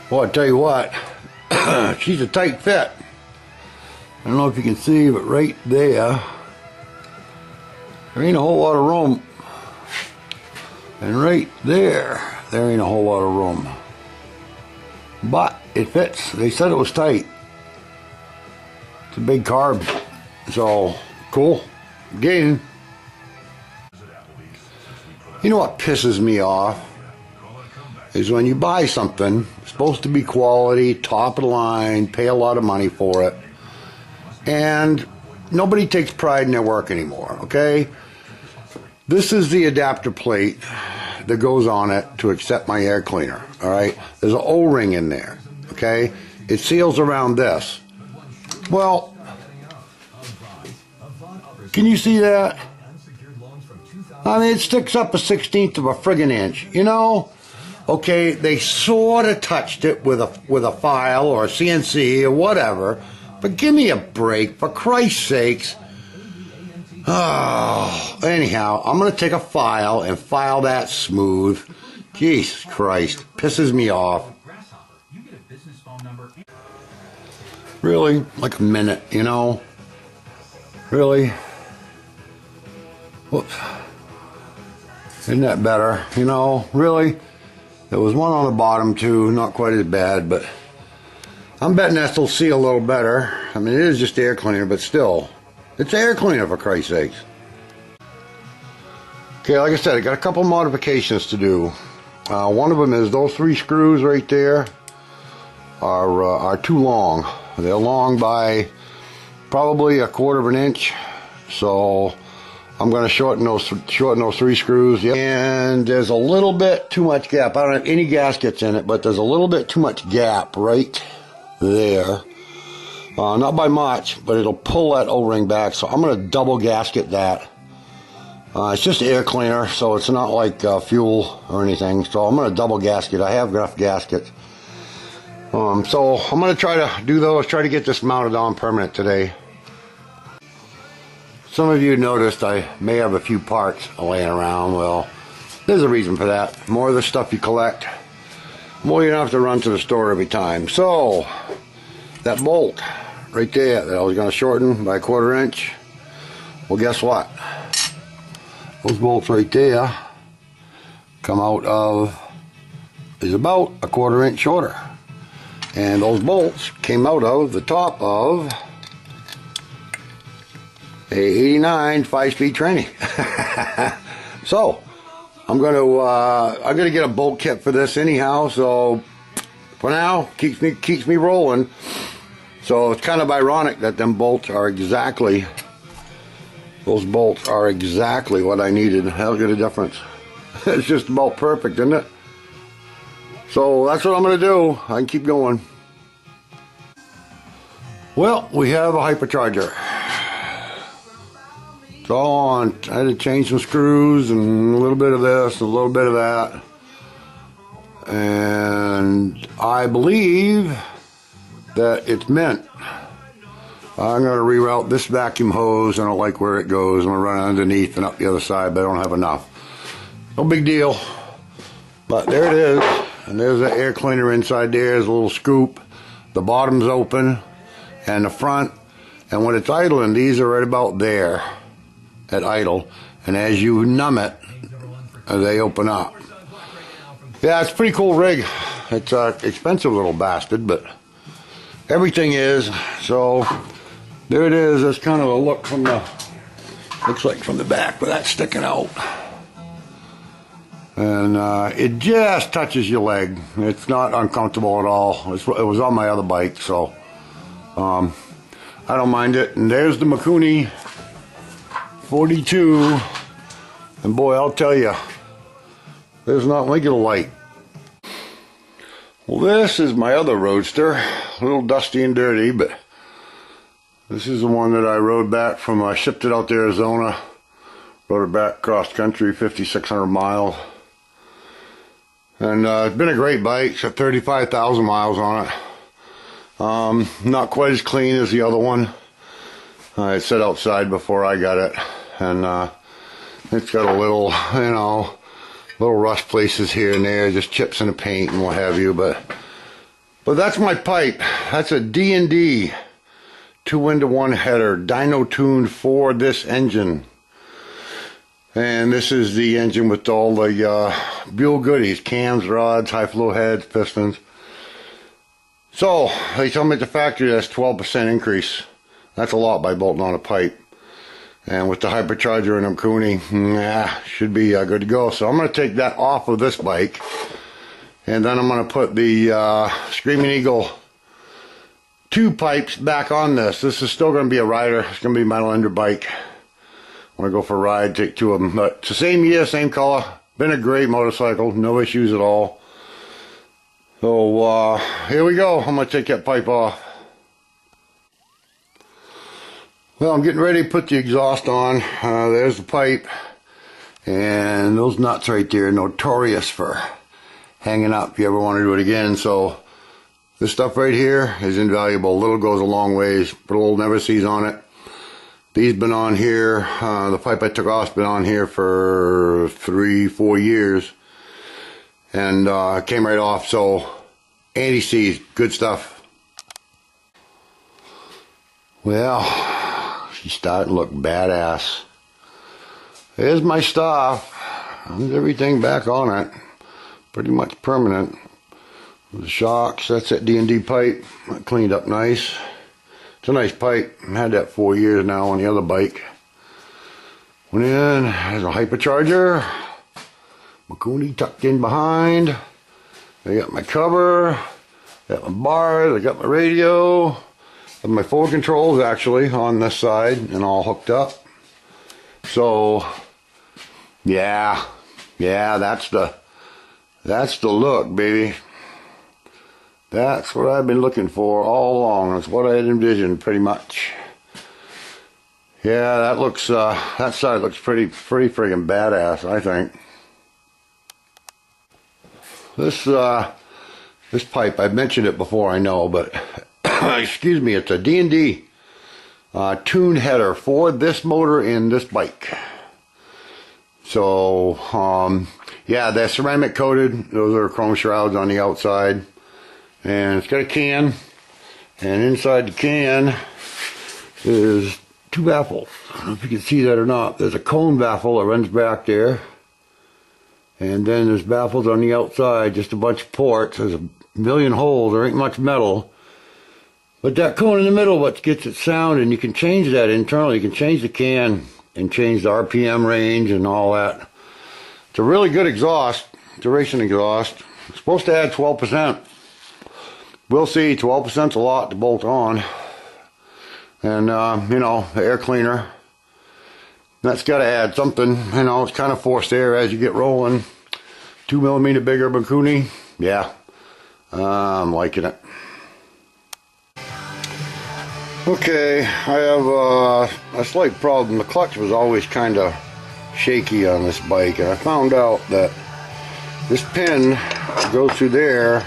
Well, I tell you what, she's a tight fit. I don't know if you can see, but right there ain't a whole lot of room. And right there ain't a whole lot of room. But it fits. They said it was tight. It's a big carb. So, cool. Again, you know what pisses me off? Is when you buy something, supposed to be quality, top of the line, pay a lot of money for it, and nobody takes pride in their work anymore, okay? This is the adapter plate that goes on it to accept my air cleaner, all right? There's an O-ring in there, okay? It seals around this. Well, can you see that? I mean, it sticks up a 1/16 of a friggin' inch, you know? Okay, they sort of touched it with a file or a CNC or whatever, but give me a break, for Christ's sakes. Oh, anyhow, I'm going to take a file and file that smooth. Jesus Christ, pisses me off. Really? Like a minute, you know? Really? Whoops. Isn't that better? You know, really? There was one on the bottom too, not quite as bad, but I'm betting that'll see a little better. I mean, it is just air cleaner, but still, it's air cleaner for Christ's sakes. Okay, like I said, I got a couple modifications to do. One of them is those 3 screws right there are too long. They're long by probably 1/4 of an inch, so I'm going to shorten those 3 screws. Yep. And there's a little bit too much gap. I don't have any gaskets in it, but there's a little bit too much gap right there. Not by much, but it'll pull that O-ring back. So I'm going to double gasket that. It's just air cleaner, so it's not like fuel or anything. So I'm going to double gasket. I have enough gaskets. So I'm going to try to do those, try to get this mounted on permanent today. Some of you noticed I may have a few parts laying around. Well, there's a reason for that. The more of the stuff you collect, the more you don't have to run to the store every time. So, that bolt right there that I was going to shorten by 1/4 inch, well, guess what? Those bolts right there come out of, is about 1/4 inch shorter. And those bolts came out of the top of a 89 5-speed tranny. So I'm gonna get a bolt kit for this anyhow. So for now, keeps me rolling. So it's kind of ironic that those bolts are exactly what I needed. Hell, get a difference. It's just about perfect, isn't it? So that's what I'm gonna do. I can keep going. Well, we have a hypercharger. It's all on. I had to change some screws and a little bit of this, a little bit of that. And I believe that it's meant. I'm going to reroute this vacuum hose. I don't like where it goes. I'm going to run underneath and up the other side, but I don't have enough. No big deal. But there it is. And there's the air cleaner inside there. There's a little scoop. The bottom's open. And the front. And when it's idling, these are right about there. At idle, and as you numb it, they open up. Yeah, it's a pretty cool rig. It's an expensive little bastard, but everything is. So there it is. That's kind of a look from the, looks like from the back with that sticking out. And it just touches your leg. It's not uncomfortable at all. It was on my other bike, so I don't mind it. And there's the Mikuni 42, and boy, I'll tell you, there's not like a light. Well, this is my other Roadster, a little dusty and dirty, but this is the one that I rode back from, I shipped it out to Arizona, rode it back cross country, 5,600 miles, and it's been a great bike. It's got 35,000 miles on it. Not quite as clean as the other one. I sat outside before I got it, and it's got a little, you know, little rust places here and there, just chips in the paint and what have you, but But that's my pipe. That's a D&D 2-into-1 header, dyno tuned for this engine. And this is the engine with all the Buell goodies, cams, rods, high flow heads, pistons. So they tell me at the factory that's 12% increase. That's a lot by bolting on a pipe. And with the hypercharger and Cooney, should be good to go. So I'm going to take that off of this bike. And then I'm going to put the Screaming Eagle 2 pipes back on this. This is still going to be a rider. It's going to be a metal ender bike. I want to go for a ride, take 2 of them. But it's the same year, same color. Been a great motorcycle. No issues at all. So here we go. I'm going to take that pipe off. Well, I'm getting ready to put the exhaust on. There's the pipe. And those nuts right there are notorious for hanging up if you ever want to do it again. So this stuff right here is invaluable. Little goes a long ways. Put a little never sees on it. These been on here. The pipe I took off's been on here for 3-4 years. And came right off. So anti-seize, good stuff. Well, she's starting to look badass. There's my stuff. There's everything back on it. Pretty much permanent. The shocks, that's that D&D pipe. Cleaned up nice. It's a nice pipe. I had that 4 years now on the other bike. Went in, there's a hypercharger. Cooney tucked in behind. I got my cover. Got my bars, I got my radio. Have my forward controls actually on this side and all hooked up. So yeah, that's the look, baby. That's what I've been looking for all along. That's what I had envisioned pretty much. Yeah, that looks that side looks pretty friggin' badass, I think. This pipe, I've mentioned it before, I know, but excuse me, it's a D&D tuned header for this motor in this bike. So, yeah, they're ceramic coated. Those are chrome shrouds on the outside. And it's got a can. And inside the can is 2 baffles. I don't know if you can see that or not. There's a cone baffle that runs back there. And then there's baffles on the outside, just a bunch of ports. There's a million holes. There ain't much metal. But that cone in the middle what gets it sound, and you can change that internally. You can change the can and change the RPM range and all that. It's a really good exhaust. It's a racing exhaust. It's supposed to add 12%. We'll see. 12%'s a lot to bolt on. And, you know, the air cleaner. That's got to add something. You know, it's kind of forced air as you get rolling. 2mm bigger Cooney. Yeah. I'm liking it. Okay, I have a slight problem. The clutch was always kind of shaky on this bike, and I found out that this pin that goes through there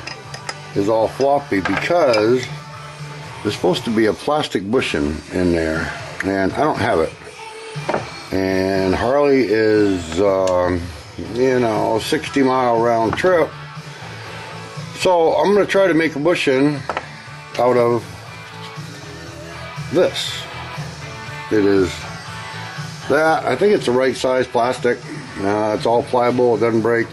is all floppy because there's supposed to be a plastic bushing in there, and I don't have it. And Harley is, you know, 60-mile round trip. So I'm going to try to make a bushing out of this. It is that. I think it's the right size plastic. It's all pliable. It doesn't break.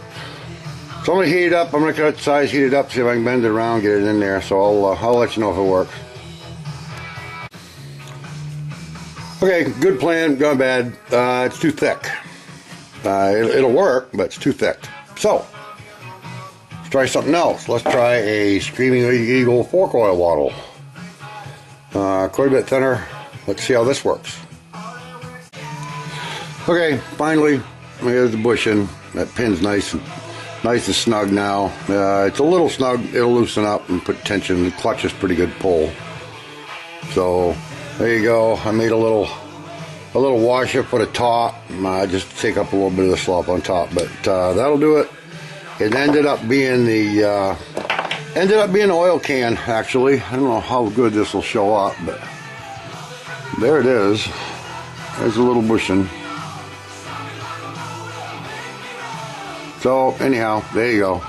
So I'm going to heat it up. I'm going to cut the size, heat it up, see if I can bend it around, get it in there. So I'll let you know if it works. Okay, good plan, gone bad. It's too thick. It'll work, but it's too thick. So, let's try something else. Let's try a Screaming Eagle 4-coil waddle. Quite a bit thinner. Let's see how this works. Okay, finally, here's the bushing. That pin's nice and snug now. It's a little snug. It'll loosen up and put tension. The clutch is pretty good pull. So there you go. I made a little washer for the top. Just to take up a little bit of the slop on top, but that'll do it. It ended up being the oil can, actually. I don't know how good this will show up, but there it is. There's a little bushing. So anyhow, there you go.